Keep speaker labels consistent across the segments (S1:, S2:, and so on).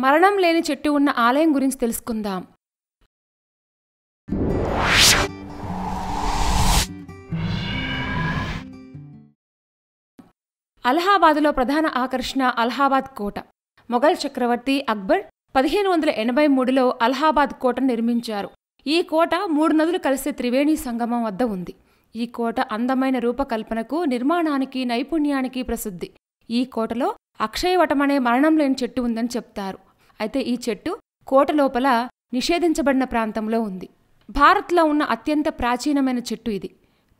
S1: మరణం లేని చెట్టు ఉన్న ఆలయం గురించి తెలుసుకుందాం. అలహాబాదులో ప్రధాన ఆకర్షణ అలహాబాద్ కోట. మొఘల్ చక్రవర్తి అక్బర్ 1583లో అలహాబాద్ కోటను నిర్మించారు. ఈ కోట 3 నదులు కలిసే త్రివేణి సంగమం వద్ద ఉంది. ఈ కోట అందమైన రూపకల్పనకు, నిర్మాణానికి, నైపుణ్యానికి ప్రసిద్ధి. ఈ కోటలో అక్షయవటమనే మరణం లేని చెట్టు ఉందని చెప్తారు. అయితే ఈ చెట్టు కోట లోపల నిషేధించబడిన ప్రాంతంలో ఉంది. భారత్లో ఉన్న అత్యంత ప్రాచీనమైన చెట్టు ఇది.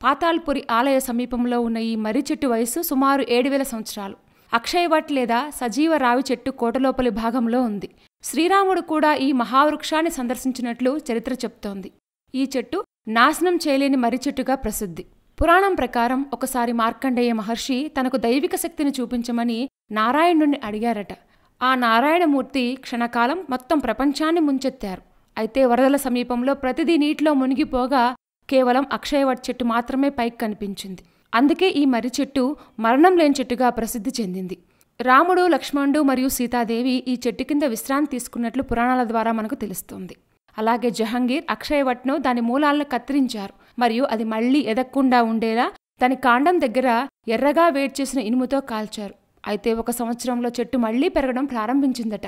S1: పాతాల్పురి ఆలయ సమీపంలో ఉన్న ఈ మర్రి చెట్టు వయసు సుమారు 7000 సంవత్సరాలు. అక్షయవట్ లేదా సజీవ రావి చెట్టు కోటలోపలి భాగంలో ఉంది. శ్రీరాముడు కూడా ఈ మహావృక్షాన్ని సందర్శించినట్లు చరిత్ర చెప్తోంది. ఈ చెట్టు నాశనం చేయలేని మర్రి చెట్టుగా ప్రసిద్ధి. పురాణం ప్రకారం ఒకసారి మార్కండేయ మహర్షి తనకు దైవిక శక్తిని చూపించమని నారాయణుణ్ణి అడిగారట. ఆ నారాయణమూర్తి క్షణకాలం మొత్తం ప్రపంచాన్ని ముంచెత్తారు. అయితే వరదల సమీపంలో ప్రతిదీ నీటిలో మునిగిపోగా కేవలం అక్షయవట్ చెట్టు మాత్రమే పైకి కనిపించింది. అందుకే ఈ మర్రి చెట్టు మరణం లేని చెట్టుగా ప్రసిద్ధి చెందింది. రాముడు, లక్ష్మణుడు మరియు సీతాదేవి ఈ చెట్టు కింద విశ్రాంతి తీసుకున్నట్లు పురాణాల ద్వారా మనకు తెలుస్తోంది. అలాగే జహంగీర్ అక్షయవట్ను దాని మూలాలను కత్తిరించారు మరియు అది మళ్లీ ఎదగకుండా ఉండేలా దాని కాండం దగ్గర ఎర్రగా వేడి చేసిన ఇనుముతో కాల్చారు. అయితే 1 సంవత్సరంలో చెట్టు మళ్లీ పెరగడం ప్రారంభించిందట.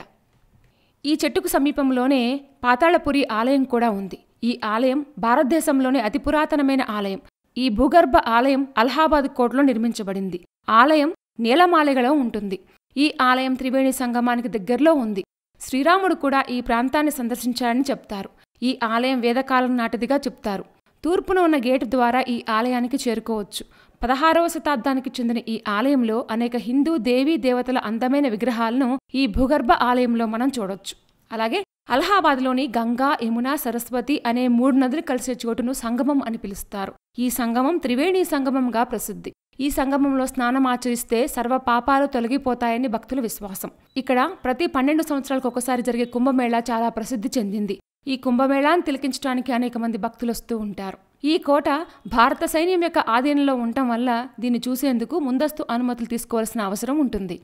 S1: ఈ చెట్టుకు సమీపంలోనే పాతాళపురి ఆలయం కూడా ఉంది. ఈ ఆలయం భారతదేశంలోనే అతి పురాతనమైన ఆలయం. ఈ భూగర్భ ఆలయం అలహాబాద్ కోటలో నిర్మించబడింది. ఆలయం నీలమాళిగలో ఉంటుంది. ఈ ఆలయం త్రివేణి సంగమానికి దగ్గరలో ఉంది. శ్రీరాముడు కూడా ఈ ప్రాంతాన్ని సందర్శించాడని చెప్తారు. ఈ ఆలయం వేదకాలం నాటిదిగా చెప్తారు. తూర్పున ఉన్న గేటు ద్వారా ఈ ఆలయానికి చేరుకోవచ్చు. 16వ శతాబ్దానికి చెందిన ఈ ఆలయంలో అనేక హిందూ దేవీ దేవతల అందమైన విగ్రహాలను ఈ భూగర్భ ఆలయంలో మనం చూడొచ్చు. అలాగే అలహాబాద్లోని గంగా, యమున, సరస్వతి అనే 3 నదులు కలిసే చోటును సంగమం అని పిలుస్తారు. ఈ సంగమం త్రివేణి సంగమంగా ప్రసిద్ధి. ఈ సంగమంలో స్నానం ఆచరిస్తే సర్వ పాపాలు తొలగిపోతాయని భక్తుల విశ్వాసం. ఇక్కడ ప్రతి 12 సంవత్సరాలకు ఒకసారి జరిగే కుంభమేళా చాలా ప్రసిద్ధి చెందింది. ఈ కుంభమేళాను తిలకించడానికి అనేక మంది భక్తులు వస్తూ ఉంటారు. ఈ కోట భారత సైన్యం యొక్క ఆధీనంలో ఉండటం వల్ల దీన్ని చూసేందుకు ముందస్తు అనుమతులు తీసుకోవాల్సిన అవసరం ఉంటుంది.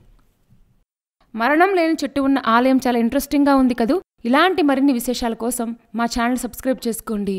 S1: మరణం లేని చెట్టు ఉన్న ఆలయం చాలా ఇంట్రెస్టింగ్గా ఉంది కదూ. ఇలాంటి మరిన్ని విశేషాల కోసం మా ఛానల్ సబ్స్క్రైబ్ చేసుకోండి.